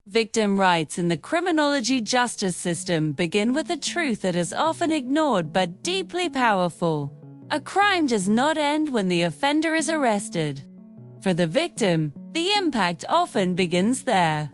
Victim rights in the criminology justice system begin with a truth that is often ignored but deeply powerful. A crime does not end when the offender is arrested. For the victim, the impact often begins there.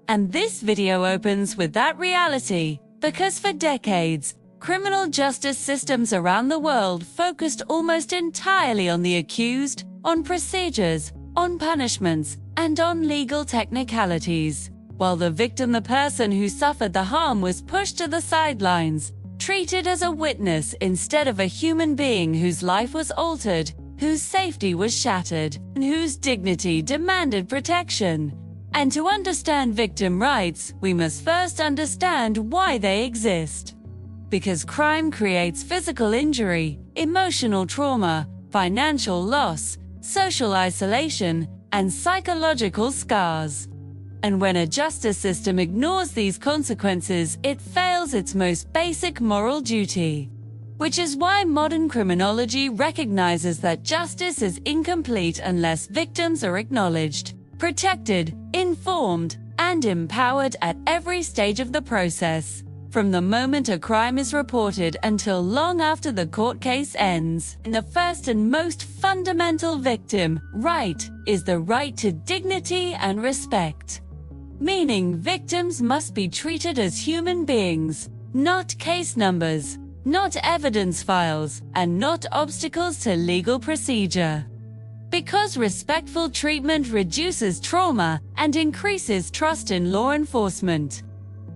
And this video opens with that reality, because for decades, criminal justice systems around the world focused almost entirely on the accused, on procedures, on punishments, and on legal technicalities, while the victim, the person who suffered the harm, was pushed to the sidelines, treated as a witness instead of a human being whose life was altered, whose safety was shattered, and whose dignity demanded protection. And to understand victim rights, we must first understand why they exist. Because crime creates physical injury, emotional trauma, financial loss, social isolation, and psychological scars. And when a justice system ignores these consequences, it fails its most basic moral duty. Which is why modern criminology recognizes that justice is incomplete unless victims are acknowledged, protected, informed, and empowered at every stage of the process, from the moment a crime is reported until long after the court case ends. And the first and most fundamental victim right is the right to dignity and respect. Meaning victims must be treated as human beings, not case numbers, not evidence files, and not obstacles to legal procedure. Because respectful treatment reduces trauma and increases trust in law enforcement.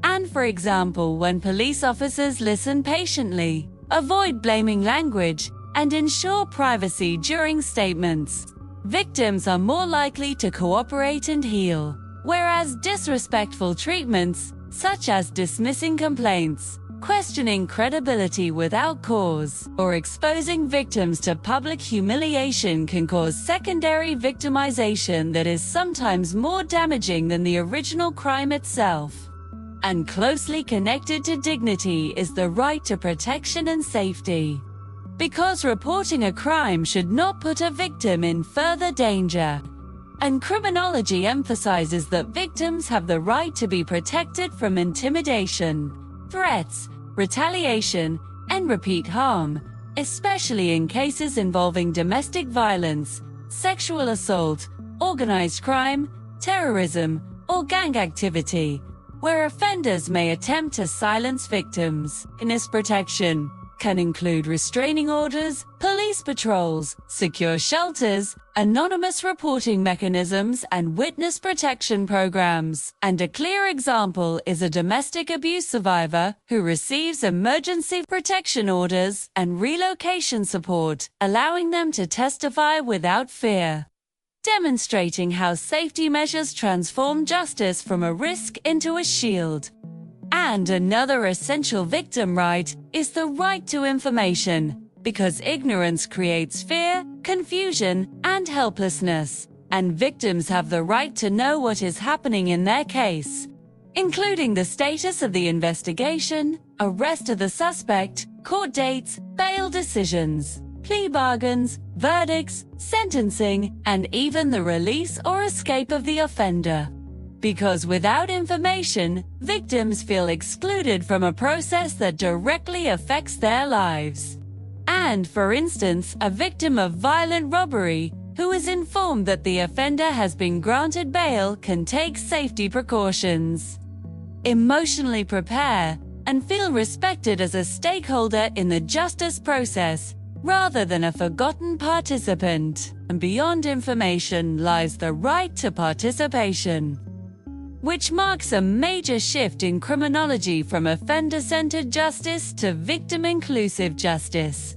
And for example, when police officers listen patiently, avoid blaming language, and ensure privacy during statements, victims are more likely to cooperate and heal. Whereas disrespectful treatments, such as dismissing complaints, questioning credibility without cause, or exposing victims to public humiliation, can cause secondary victimization that is sometimes more damaging than the original crime itself. And closely connected to dignity is the right to protection and safety. Because reporting a crime should not put a victim in further danger. And criminology emphasizes that victims have the right to be protected from intimidation, threats, retaliation, and repeat harm, especially in cases involving domestic violence, sexual assault, organized crime, terrorism, or gang activity, where offenders may attempt to silence victims. Witness protection can include restraining orders, police patrols, secure shelters, anonymous reporting mechanisms, and witness protection programs. And a clear example is a domestic abuse survivor who receives emergency protection orders and relocation support, allowing them to testify without fear. Demonstrating how safety measures transform justice from a risk into a shield. And another essential victim right is the right to information, because ignorance creates fear, confusion, and helplessness, and victims have the right to know what is happening in their case, including the status of the investigation, arrest of the suspect, court dates, bail decisions, plea bargains, verdicts, sentencing, and even the release or escape of the offender. Because without information, victims feel excluded from a process that directly affects their lives. And for instance, a victim of violent robbery, who is informed that the offender has been granted bail, can take safety precautions, emotionally prepare, and feel respected as a stakeholder in the justice process, rather than a forgotten participant. And beyond information lies the right to participation, which marks a major shift in criminology from offender-centered justice to victim-inclusive justice.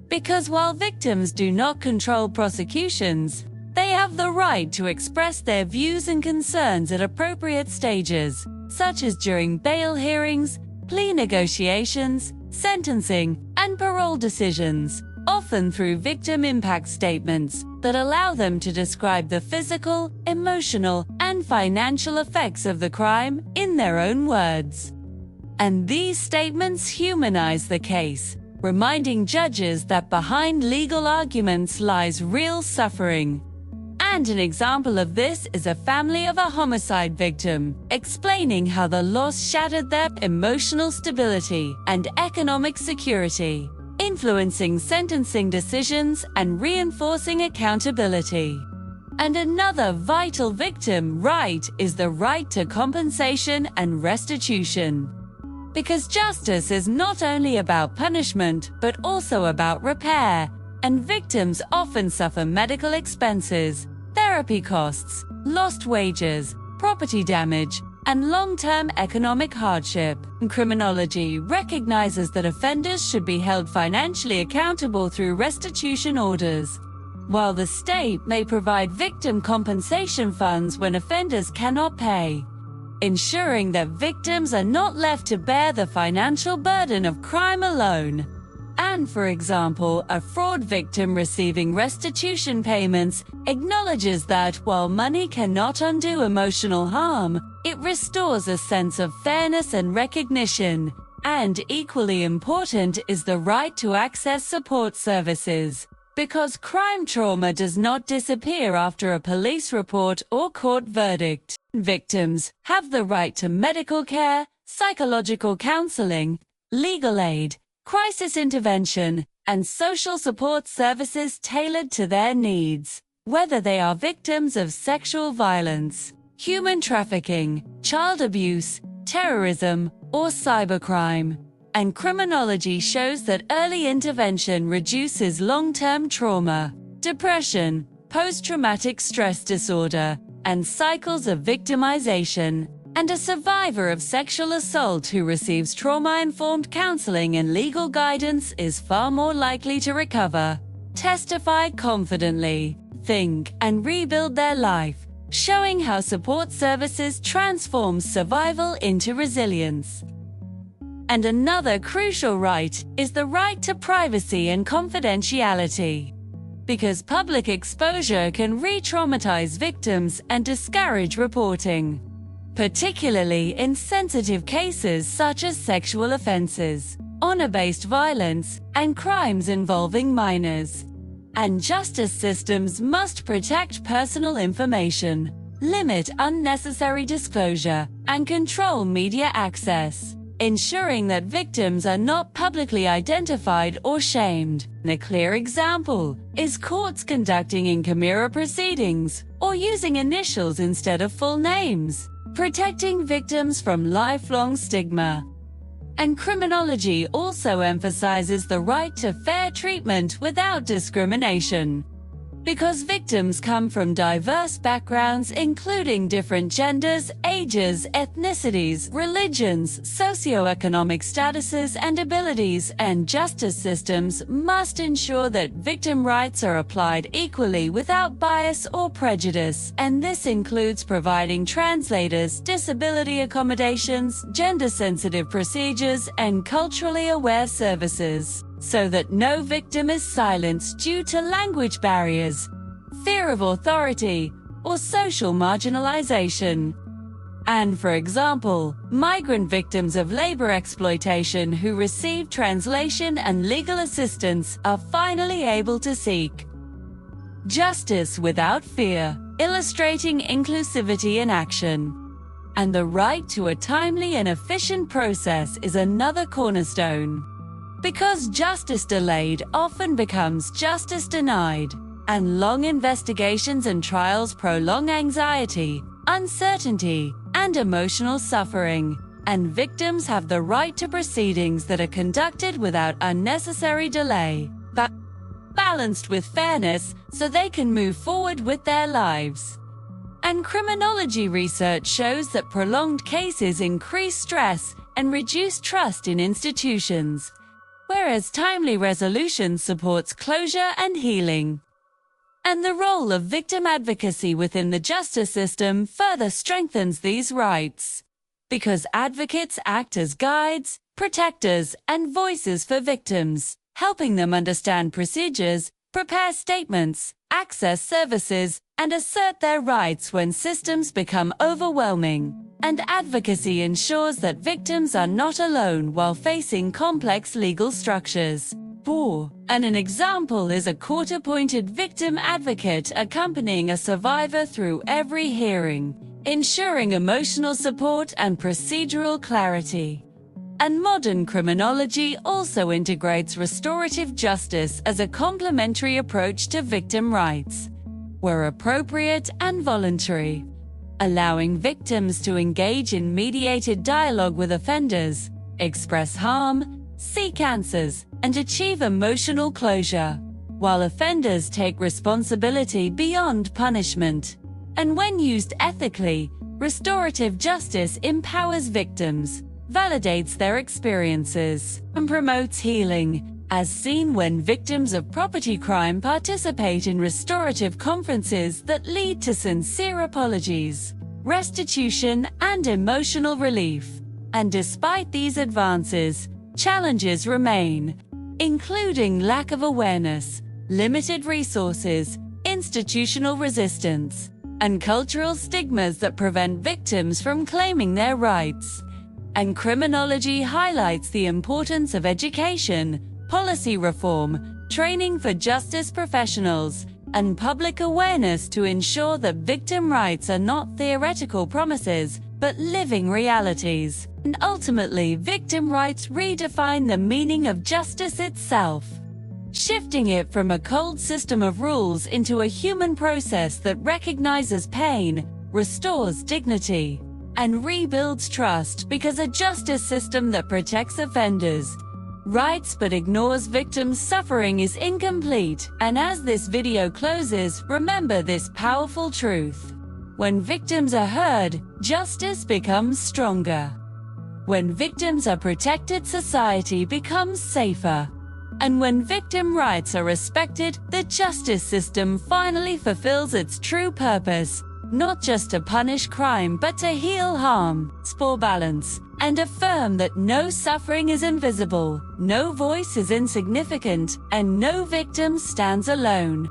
Because while victims do not control prosecutions, they have the right to express their views and concerns at appropriate stages, such as during bail hearings, plea negotiations, sentencing, and parole decisions, often through victim impact statements that allow them to describe the physical, emotional, and financial effects of the crime in their own words. And these statements humanize the case, reminding judges that behind legal arguments lies real suffering. And an example of this is a family of a homicide victim, explaining how the loss shattered their emotional stability and economic security, influencing sentencing decisions and reinforcing accountability. And another vital victim right is the right to compensation and restitution. Because justice is not only about punishment, but also about repair, and victims often suffer medical expenses, therapy costs, lost wages, property damage, and long-term economic hardship. Criminology recognizes that offenders should be held financially accountable through restitution orders, while the state may provide victim compensation funds when offenders cannot pay, ensuring that victims are not left to bear the financial burden of crime alone. And, for example, a fraud victim receiving restitution payments acknowledges that while money cannot undo emotional harm, it restores a sense of fairness and recognition. And equally important is the right to access support services, because crime trauma does not disappear after a police report or court verdict. Victims have the right to medical care, psychological counseling, legal aid, crisis intervention, and social support services tailored to their needs, whether they are victims of sexual violence, human trafficking, child abuse, terrorism, or cybercrime. And criminology shows that early intervention reduces long-term trauma, depression, post-traumatic stress disorder, and cycles of victimization. And a survivor of sexual assault who receives trauma-informed counseling and legal guidance is far more likely to recover, testify confidently, think, and rebuild their life, showing how support services transform survival into resilience. And another crucial right is the right to privacy and confidentiality, because public exposure can re-traumatize victims and discourage reporting, particularly in sensitive cases such as sexual offenses, honor-based violence, and crimes involving minors. And justice systems must protect personal information, limit unnecessary disclosure, and control media access, ensuring that victims are not publicly identified or shamed. A clear example is courts conducting in-camera proceedings or using initials instead of full names, protecting victims from lifelong stigma. And criminology also emphasizes the right to fair treatment without discrimination, because victims come from diverse backgrounds including different genders, ages, ethnicities, religions, socioeconomic statuses, and abilities, and justice systems must ensure that victim rights are applied equally without bias or prejudice, and this includes providing translators, disability accommodations, gender-sensitive procedures, and culturally aware services, so that no victim is silenced due to language barriers, fear of authority, or social marginalization. And, for example, migrant victims of labor exploitation who receive translation and legal assistance are finally able to seek justice without fear, illustrating inclusivity in action. And the right to a timely and efficient process is another cornerstone, because justice delayed often becomes justice denied, and long investigations and trials prolong anxiety, uncertainty, and emotional suffering, and victims have the right to proceedings that are conducted without unnecessary delay, but balanced with fairness so they can move forward with their lives. And criminology research shows that prolonged cases increase stress and reduce trust in institutions, whereas timely resolution supports closure and healing. And the role of victim advocacy within the justice system further strengthens these rights, because advocates act as guides, protectors, and voices for victims, helping them understand procedures, prepare statements, access services, and assert their rights when systems become overwhelming. And advocacy ensures that victims are not alone while facing complex legal structures, poor, and an example is a court-appointed victim advocate accompanying a survivor through every hearing, ensuring emotional support and procedural clarity. And modern criminology also integrates restorative justice as a complementary approach to victim rights, where appropriate and voluntary, allowing victims to engage in mediated dialogue with offenders, express harm, seek answers, and achieve emotional closure, while offenders take responsibility beyond punishment. And when used ethically, restorative justice empowers victims, validates their experiences, and promotes healing, as seen when victims of property crime participate in restorative conferences that lead to sincere apologies, restitution, and emotional relief. And despite these advances, challenges remain, including lack of awareness, limited resources, institutional resistance, and cultural stigmas that prevent victims from claiming their rights. And criminology highlights the importance of education, policy reform, training for justice professionals, and public awareness to ensure that victim rights are not theoretical promises, but living realities. And ultimately, victim rights redefine the meaning of justice itself, shifting it from a cold system of rules into a human process that recognizes pain, restores dignity, and rebuilds trust, because a justice system that protects offenders' rights but ignores victims' suffering is incomplete. And as this video closes, remember this powerful truth. When victims are heard, justice becomes stronger. When victims are protected, society becomes safer. And when victim rights are respected, the justice system finally fulfills its true purpose, not just to punish crime but to heal harm, restore balance, and affirm that no suffering is invisible, no voice is insignificant, and no victim stands alone.